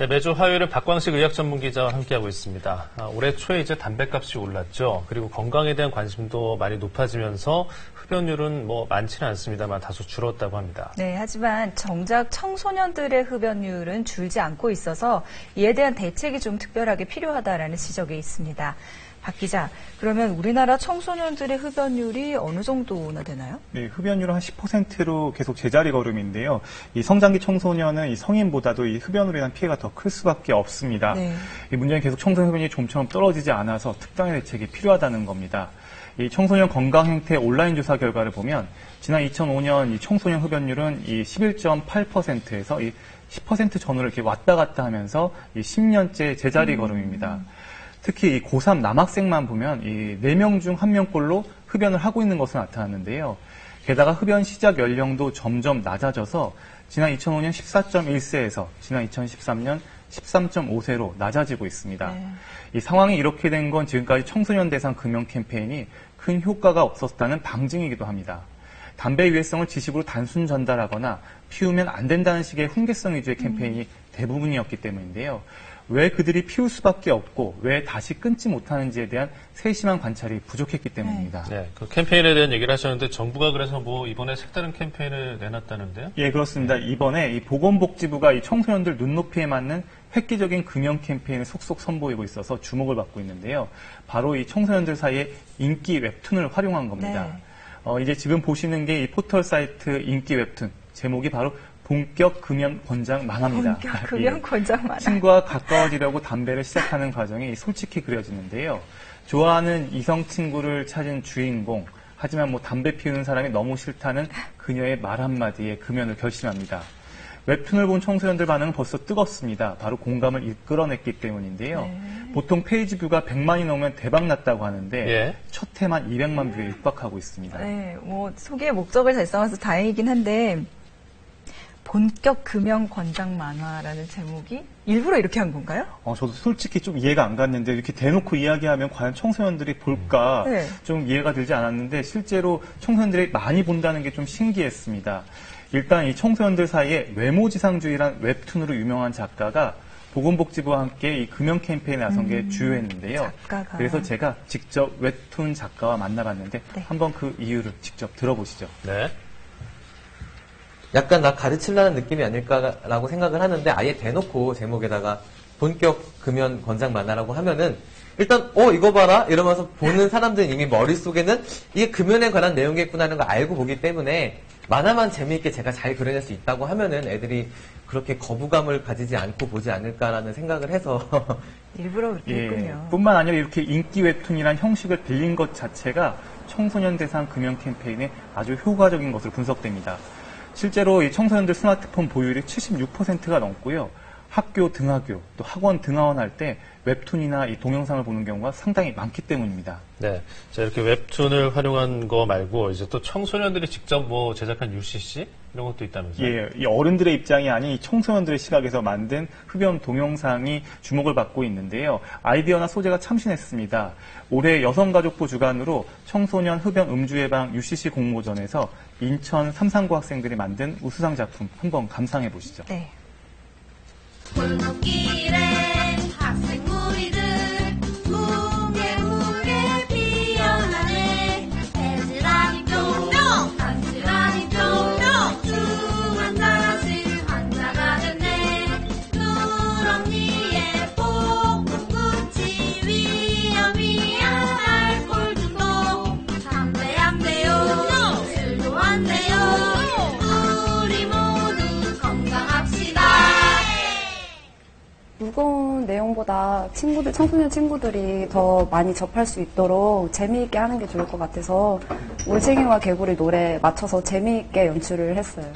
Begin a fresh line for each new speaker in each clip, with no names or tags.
네, 매주 화요일은 박광식 의학 전문 기자와 함께하고 있습니다. 올해 초에 이제 담배값이 올랐죠. 그리고 건강에 대한 관심도 많이 높아지면서 흡연율은 많지는 않습니다만 다소 줄었다고 합니다.
네, 하지만 정작 청소년들의 흡연율은 줄지 않고 있어서 이에 대한 대책이 좀 특별하게 필요하다라는 지적이 있습니다. 박 기자, 그러면 우리나라 청소년들의 흡연율이 어느 정도나 되나요?
네, 흡연율은 한 10%로 계속 제자리 걸음인데요. 이 성장기 청소년은 이 성인보다도 이 흡연으로 인한 피해가 더 클 수밖에 없습니다. 네. 이 문제는 계속 청소년 흡연이 좀처럼 떨어지지 않아서 특단의 대책이 필요하다는 겁니다. 이 청소년 건강 행태 온라인 조사 결과를 보면 지난 2005년 이 청소년 흡연율은 이 11.8%에서 이 10% 전후를 이렇게 왔다 갔다 하면서 이 10년째 제자리 걸음입니다. 특히 이 고3 남학생만 보면 이 4명 중 1명꼴로 흡연을 하고 있는 것으로 나타났는데요. 게다가 흡연 시작 연령도 점점 낮아져서 지난 2005년 14.1세에서 지난 2013년 13.5세로 낮아지고 있습니다. 네. 이 상황이 이렇게 된 건 지금까지 청소년 대상 금연 캠페인이 큰 효과가 없었다는 방증이기도 합니다. 담배 유해성을 지식으로 단순 전달하거나 피우면 안 된다는 식의 훈계성 위주의 캠페인이 대부분이었기 때문인데요. 왜 그들이 피울 수밖에 없고 왜 다시 끊지 못하는지에 대한 세심한 관찰이 부족했기 때문입니다.
네, 그 캠페인에 대한 얘기를 하셨는데 정부가 그래서 이번에 색다른 캠페인을 내놨다는데요?
예, 그렇습니다. 이번에 이 보건복지부가 이 청소년들 눈높이에 맞는 획기적인 금연 캠페인을 속속 선보이고 있어서 주목을 받고 있는데요. 바로 이 청소년들 사이에 인기 웹툰을 활용한 겁니다. 네. 이제 지금 보시는 게 이 포털 사이트 인기 웹툰 제목이 바로 본격 금연 권장 만화입니다.
본격 금연 권장 만화.
친구와 가까워지려고 담배를 시작하는 과정이 솔직히 그려지는데요. 좋아하는 이성 친구를 찾은 주인공, 하지만 담배 피우는 사람이 너무 싫다는 그녀의 말 한마디에 금연을 결심합니다. 웹툰을 본 청소년들 반응은 벌써 뜨겁습니다. 바로 공감을 이끌어냈기 때문인데요. 네. 보통 페이지 뷰가 100만이 넘으면 대박 났다고 하는데 첫 회만 200만 뷰에 육박하고 있습니다.
네, 소개의 목적을 달성해서 다행이긴 한데 본격 금연 권장 만화라는 제목이 일부러 이렇게 한 건가요?
저도 솔직히 좀 이해가 안 갔는데 이렇게 대놓고 이야기하면 과연 청소년들이 볼까 좀 이해가 되지 않았는데 실제로 청소년들이 많이 본다는 게 좀 신기했습니다. 일단 이 청소년들 사이에 외모지상주의란 웹툰으로 유명한 작가가 보건복지부와 함께 이 금연 캠페인에 나선 게 주요했는데요.
작가가.
그래서 제가 직접 웹툰 작가와 만나봤는데 한번 그 이유를 직접 들어보시죠.
네.
약간 나 가르치려는 느낌이 아닐까라고 생각을 하는데 아예 대놓고 제목에다가 본격 금연 권장 만화라고 하면은 일단 이거 봐라 이러면서 보는 사람들은 이미 머릿속에는 이게 금연에 관한 내용이겠구나는 걸 알고 보기 때문에 만화만 재미있게 제가 잘 그려낼 수 있다고 하면은 애들이 그렇게 거부감을 가지지 않고 보지 않을까라는 생각을 해서
일부러 그렇게 했군요.
뿐만 아니라 이렇게 인기 웹툰이란 형식을 빌린 것 자체가 청소년 대상 금연 캠페인에 아주 효과적인 것으로 분석됩니다. 실제로 이 청소년들 스마트폰 보유율이 76%가 넘고요. 학교 등하교, 또 학원 등하원 할 때 웹툰이나 이 동영상을 보는 경우가 상당히 많기 때문입니다.
네. 자, 이렇게 웹툰을 활용한 거 말고 이제 또 청소년들이 직접 제작한 UCC 이런 것도 있다면서요?
예, 이 어른들의 입장이 아닌 청소년들의 시각에서 만든 흡연 동영상이 주목을 받고 있는데요. 아이디어나 소재가 참신했습니다. 올해 여성가족부 주관으로 청소년 흡연 음주 예방 UCC 공모전에서 인천 삼상고 학생들이 만든 우수상 작품 한번 감상해 보시죠.
네.
골목길에 학생 무리들 무게 피어나네. 배지라니 뿅뿅 단지라니 뿅뿅 중환자실 환자가 됐네. 누렁이에 폭풍구치 위험이야. 알코올 중독 담배 안 돼요. 술도 안 돼요. 우리 모두 건강합시다.
무거운 내용보다 청소년 친구들이 더 많이 접할 수 있도록 재미있게 하는 게 좋을 것 같아서 올챙이와 개구리 노래 맞춰서 재미있게 연출을 했어요.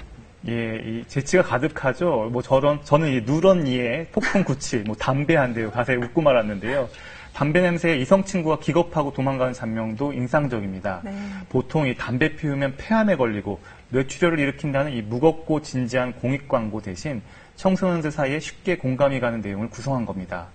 예, 이 재치가 가득하죠. 저는 이 누런이에 폭풍 구치, 담배 한 대요 가사에 웃고 말았는데요. 담배 냄새에 이성 친구가 기겁하고 도망가는 장면도 인상적입니다. 네. 보통 이 담배 피우면 폐암에 걸리고 뇌출혈을 일으킨다는 이 무겁고 진지한 공익 광고 대신 청소년들 사이에 쉽게 공감이 가는 내용을 구성한 겁니다.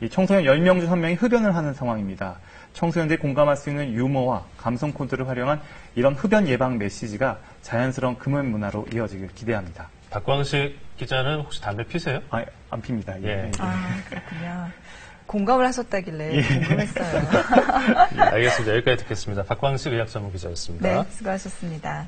이 청소년 10명 중 1명이 흡연을 하는 상황입니다. 청소년들이 공감할 수 있는 유머와 감성 코드를 활용한 이런 흡연 예방 메시지가 자연스러운 금연 문화로 이어지길 기대합니다.
박광식 기자는 혹시 담배 피세요?
안 핍니다. 예.
그렇군요. 공감을 하셨다길래 궁금했어요.
알겠습니다. 여기까지 듣겠습니다. 박광식 의학 전문 기자였습니다.
네, 수고하셨습니다.